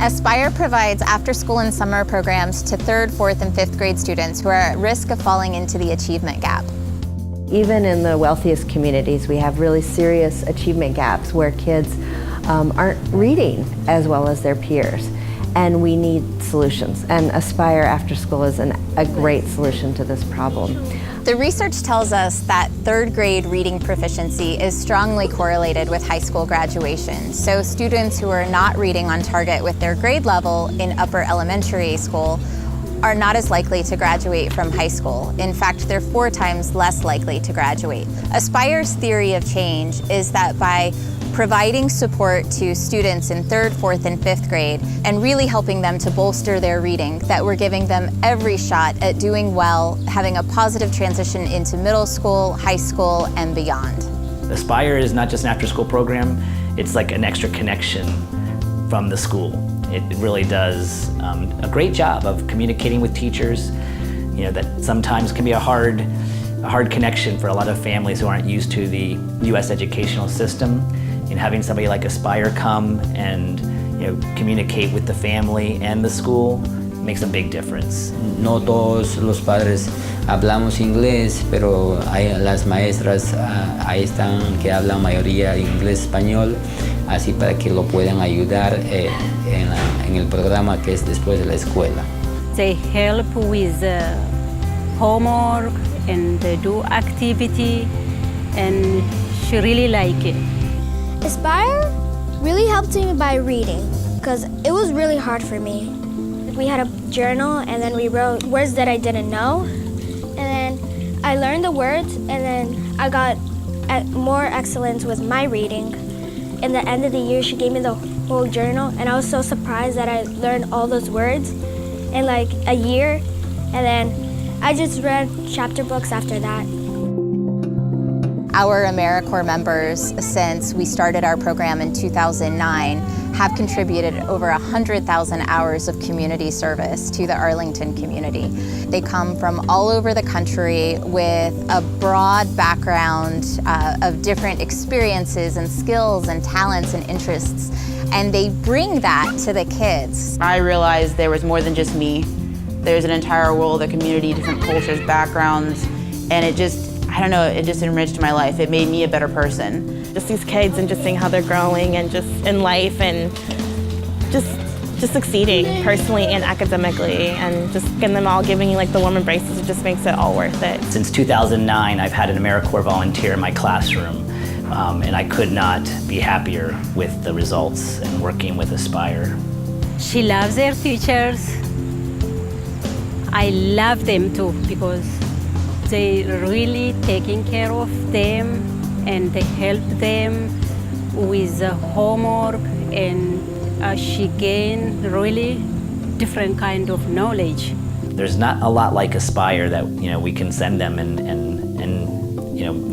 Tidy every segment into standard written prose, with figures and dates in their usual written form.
Aspire provides after-school and summer programs to 3rd, 4th, and 5th grade students who are at risk of falling into the achievement gap. Even in the wealthiest communities, we have really serious achievement gaps where kids aren't reading as well as their peers. And we need solutions. And Aspire After School is a great solution to this problem. The research tells us that 3rd grade reading proficiency is strongly correlated with high school graduation. So students who are not reading on target with their grade level in upper elementary school are not as likely to graduate from high school. In fact, they're 4 times less likely to graduate. Aspire's theory of change is that by providing support to students in 3rd, 4th, and 5th grade and really helping them to bolster their reading, that we're giving them every shot at doing well, having a positive transition into middle school, high school, and beyond. Aspire is not just an after-school program, it's like an extra connection from the school. It really does a great job of communicating with teachers, that sometimes can be a hard connection for a lot of families who aren't used to the U.S. educational system. And having somebody like Aspire come and communicate with the family and the school makes a big difference. No todos los padres hablamos inglés, pero hay las maestras ahí están que hablan mayoría inglés-español, así para que lo puedan ayudar en el programa que es después de la escuela. They help with homework and they do activity, and she really like it. Aspire really helped me by reading, because it was really hard for me. We had a journal and then we wrote words that I didn't know, and then I learned the words, and then I got more excellence with my reading. In the end of the year, she gave me the whole journal, and I was so surprised that I learned all those words in like a year, and then I just read chapter books after that. Our AmeriCorps members, since we started our program in 2009, have contributed over 100,000 hours of community service to the Arlington community. They come from all over the country with a broad background of different experiences and skills and talents and interests, and they bring that to the kids. I realized there was more than just me. There's an entire world of community, different cultures, backgrounds, and it just enriched my life. It made me a better person. Just these kids and just seeing how they're growing and just in life and just succeeding personally and academically, and just getting them all giving you like the warm embraces, it just makes it all worth it. Since 2009, I've had an AmeriCorps volunteer in my classroom, and I could not be happier with the results and working with Aspire. She loves their teachers. I love them too, because they're really taking care of them and they help them with homework, and she gained really different kind of knowledge. There's not a lot like Aspire that we can send them and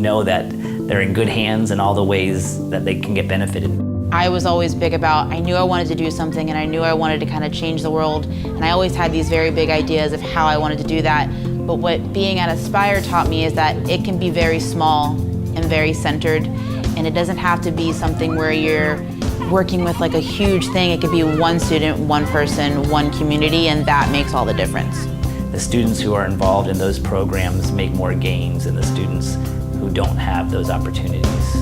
know that they're in good hands in all the ways that they can get benefited. I was always big about, I knew I wanted to do something and I knew I wanted to kind of change the world, and I always had these very big ideas of how I wanted to do that. But what being at Aspire taught me is that it can be very small and very centered, and it doesn't have to be something where you're working with like a huge thing. It could be one student, one person, one community, and that makes all the difference. The students who are involved in those programs make more gains than the students who don't have those opportunities.